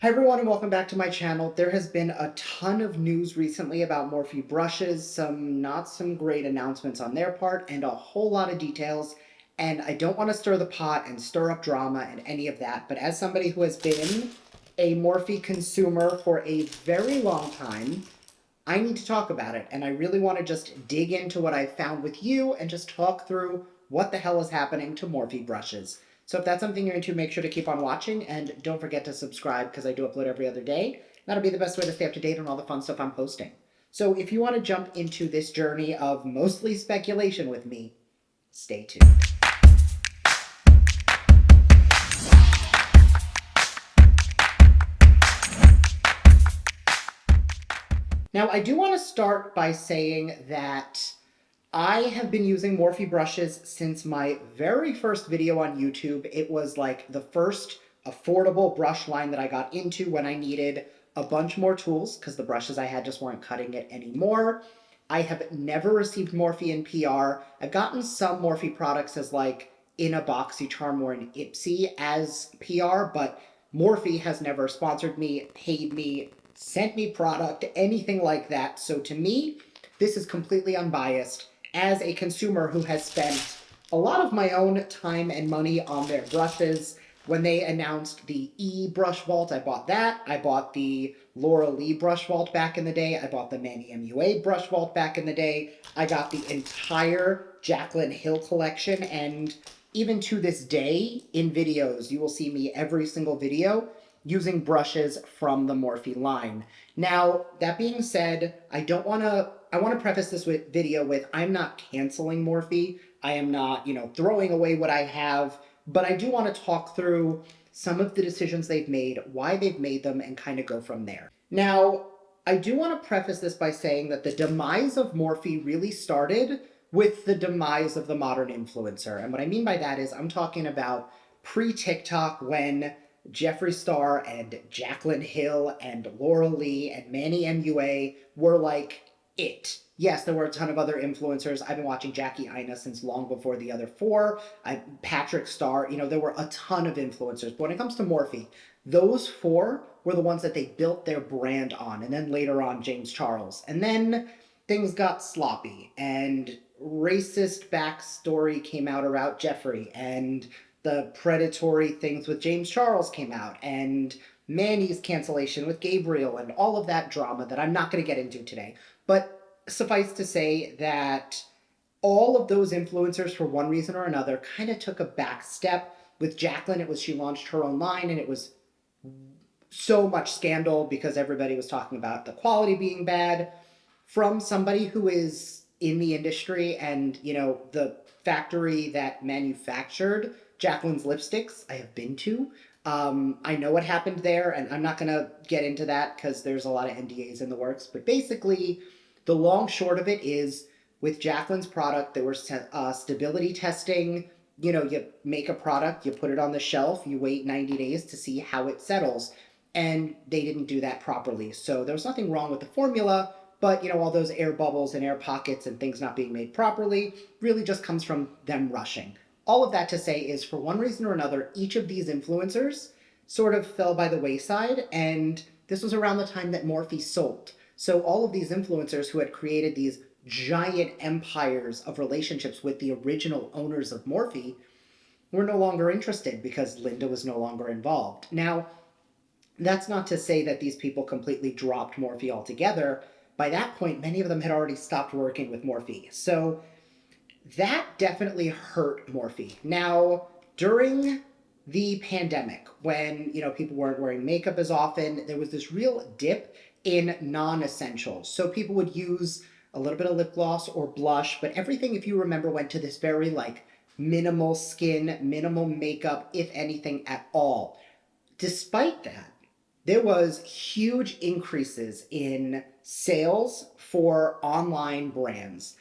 Hi everyone and welcome back to my channel. There has been a ton of news recently about Morphe brushes, some not some great announcements on their part, and a whole lot of details. And I don't want to stir the pot and stir up drama and any of that, but as somebody who has been a Morphe consumer for a very long time, I need to talk about it. And I really want to just dig into what I found with you and just talk through what the hell is happening to Morphe brushes. So if that's something you're into, make sure to keep on watching and don't forget to subscribe because I do upload every other day. That'll be the best way to stay up to date on all the fun stuff I'm posting. So if you want to jump into this journey of mostly speculation with me, stay tuned. Now, I do want to start by saying that I have been using Morphe brushes since my very first video on YouTube. It was like the first affordable brush line that I got into when I needed a bunch more tools because the brushes I had just weren't cutting it anymore. I have never received Morphe in PR. I've gotten some Morphe products as like in a BoxyCharm or an Ipsy as PR, but Morphe has never sponsored me, paid me, sent me product, anything like that. So to me, this is completely unbiased as a consumer who has spent a lot of my own time and money on their brushes. When they announced the E brush vault, I bought that. I bought the Laura Lee brush vault back in the day. I bought the Manny MUA brush vault back in the day. I got the entire Jaclyn Hill collection, and even to this day in videos, you will see me every single video using brushes from the Morphe line. Now, that being said, I want to preface this video with I'm not canceling Morphe. I am not, throwing away what I have, but I do want to talk through some of the decisions they've made, why they've made them, and kind of go from there. Now, I do want to preface this by saying that the demise of Morphe really started with the demise of the modern influencer. And what I mean by that is I'm talking about pre-TikTok when Jeffree Star and Jaclyn Hill and Laura Lee and Manny MUA were like it. Yes, there were a ton of other influencers. I've been watching Jackie Aina since long before the other four. Patrick Star, there were a ton of influencers. But when it comes to Morphe, those four were the ones that they built their brand on. And then later on, James Charles. And then things got sloppy and racist backstory came out about Jeffree, and the predatory things with James Charles came out, and Manny's cancellation with Gabriel, and all of that drama that I'm not going to get into today. But suffice to say that all of those influencers, for one reason or another, kind of took a back step. With Jaclyn, she launched her own line, and it was so much scandal because everybody was talking about the quality being bad. From somebody who is in the industry and, the factory that manufactured Jaclyn's lipsticks, I have been to. I know what happened there, and I'm not going to get into that because there's a lot of NDAs in the works. But basically, the long short of it is with Jaclyn's product, there was stability testing. You make a product, you put it on the shelf, you wait 90 days to see how it settles. And they didn't do that properly. So there was nothing wrong with the formula, but all those air bubbles and air pockets and things not being made properly really just comes from them rushing. All of that to say is, for one reason or another, each of these influencers sort of fell by the wayside, and this was around the time that Morphe sold. So all of these influencers who had created these giant empires of relationships with the original owners of Morphe were no longer interested because Linda was no longer involved. Now, that's not to say that these people completely dropped Morphe altogether. By that point, many of them had already stopped working with Morphe. So that definitely hurt Morphe. Now, during the pandemic, when people weren't wearing makeup as often, there was this real dip in non-essentials. So people would use a little bit of lip gloss or blush, but everything, if you remember, went to this very minimal skin, minimal makeup, if anything at all. Despite that, there was huge increases in sales for online brands.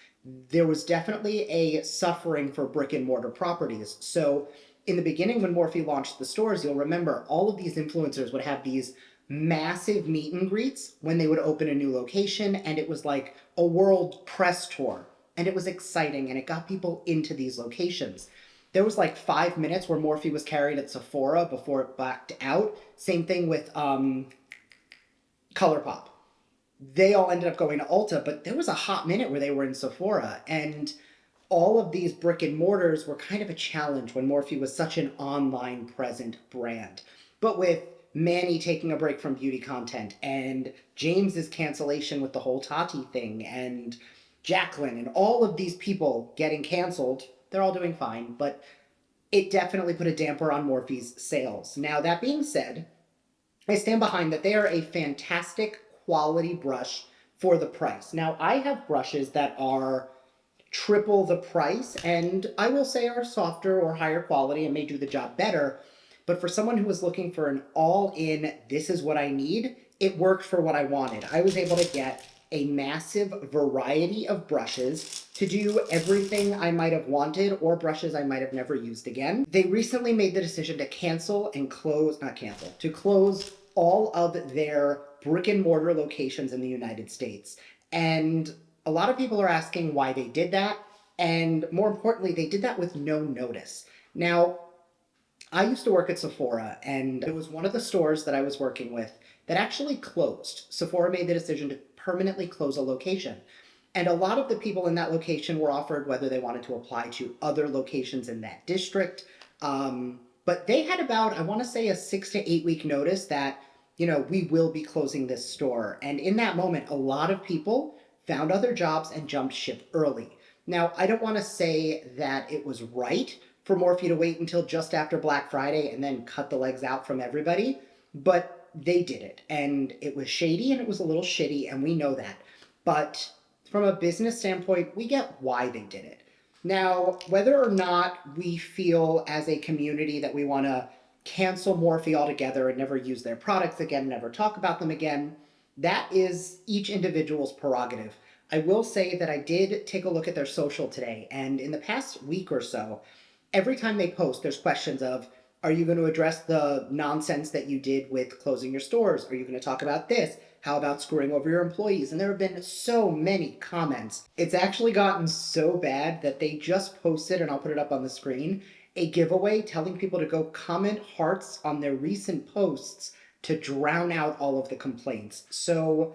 There was definitely a suffering for brick and mortar properties. So in the beginning, when Morphe launched the stores, you'll remember all of these influencers would have these massive meet and greets when they would open a new location, and it was like a world press tour, and it was exciting, and it got people into these locations. There was like 5 minutes where Morphe was carried at Sephora before it backed out. Same thing with ColourPop. They all ended up going to Ulta, but there was a hot minute where they were in Sephora. And all of these brick and mortars were kind of a challenge when Morphe was such an online present brand. But with Manny taking a break from beauty content and James's cancellation with the whole Tati thing and Jacqueline and all of these people getting canceled, they're all doing fine, but it definitely put a damper on Morphe's sales. Now, that being said, I stand behind that they are a fantastic quality brush for the price. Now, I have brushes that are triple the price and I will say are softer or higher quality and may do the job better. But for someone who was looking for an all-in, this is what I need, it worked for what I wanted. I was able to get a massive variety of brushes to do everything I might have wanted or brushes I might have never used again. They recently made the decision to cancel and close, not cancel, to close all of their brick and mortar locations in the United States. And a lot of people are asking why they did that. And more importantly, they did that with no notice. Now, I used to work at Sephora, and it was one of the stores that I was working with that actually closed. Sephora made the decision to permanently close a location. And a lot of the people in that location were offered whether they wanted to apply to other locations in that district. But they had about, I want to say, a 6 to 8 week notice that, we will be closing this store. And in that moment, a lot of people found other jobs and jumped ship early. Now, I don't want to say that it was right for Morphe to wait until just after Black Friday and then cut the legs out from everybody, but they did it. And it was shady and it was a little shitty, and we know that. But from a business standpoint, we get why they did it. Now, whether or not we feel as a community that we want to cancel Morphe altogether and never use their products again, never talk about them again, that is each individual's prerogative. I will say that I did take a look at their social today, and in the past week or so, every time they post, there's questions of, are you going to address the nonsense that you did with closing your stores? Are you going to talk about this? How about screwing over your employees? And there have been so many comments. It's actually gotten so bad that they just posted, and I'll put it up on the screen, a giveaway telling people to go comment hearts on their recent posts to drown out all of the complaints. So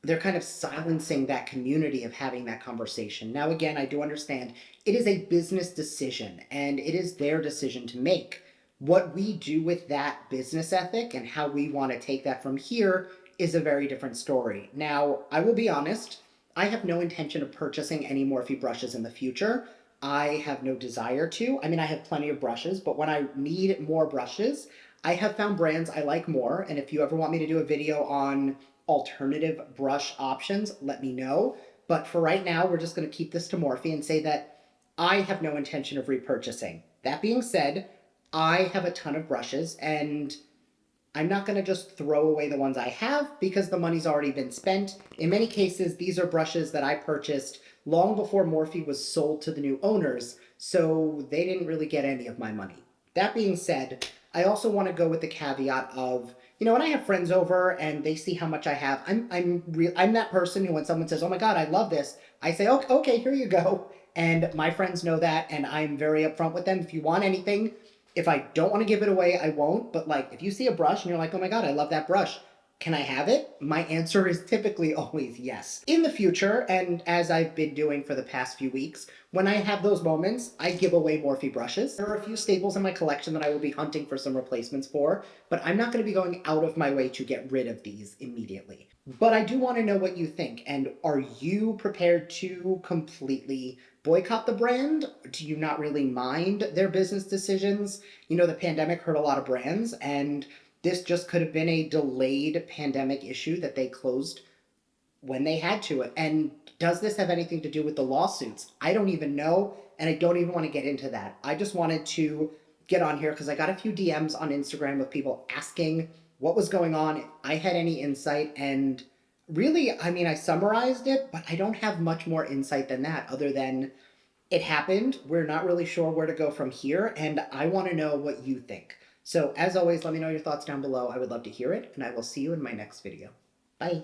they're kind of silencing that community of having that conversation. Now, again, I do understand it is a business decision and it is their decision to make. What we do with that business ethic and how we want to take that from here is a very different story. Now, I will be honest, I have no intention of purchasing any Morphe brushes in the future. I have no desire to. I mean, I have plenty of brushes, but when I need more brushes, I have found brands I like more. And if you ever want me to do a video on alternative brush options, let me know. But for right now, we're just going to keep this to Morphe and say that I have no intention of repurchasing. That being said, I have a ton of brushes and I'm not going to just throw away the ones I have because the money's already been spent. In many cases, these are brushes that I purchased long before Morphe was sold to the new owners, so they didn't really get any of my money. That being said, I also want to go with the caveat of, when I have friends over and they see how much I have, I'm that person who, when someone says, "Oh my God, I love this," I say, "Okay, here you go." And my friends know that, and I'm very upfront with them. If you want anything, if I don't want to give it away, I won't. But if you see a brush and you're like, "Oh my God, I love that brush. Can I have it?" My answer is typically always yes. In the future, and as I've been doing for the past few weeks, when I have those moments, I give away Morphe brushes. There are a few staples in my collection that I will be hunting for some replacements for, but I'm not going to be going out of my way to get rid of these immediately. But I do want to know what you think, and are you prepared to completely boycott the brand? Do you not really mind their business decisions? The pandemic hurt a lot of brands, and this just could have been a delayed pandemic issue that they closed when they had to. And does this have anything to do with the lawsuits? I don't even know, and I don't even want to get into that. I just wanted to get on here because I got a few DMs on Instagram of people asking what was going on, if I had any insight, and really, I summarized it, but I don't have much more insight than that other than it happened. We're not really sure where to go from here, and I want to know what you think. So as always, let me know your thoughts down below. I would love to hear it, and I will see you in my next video. Bye.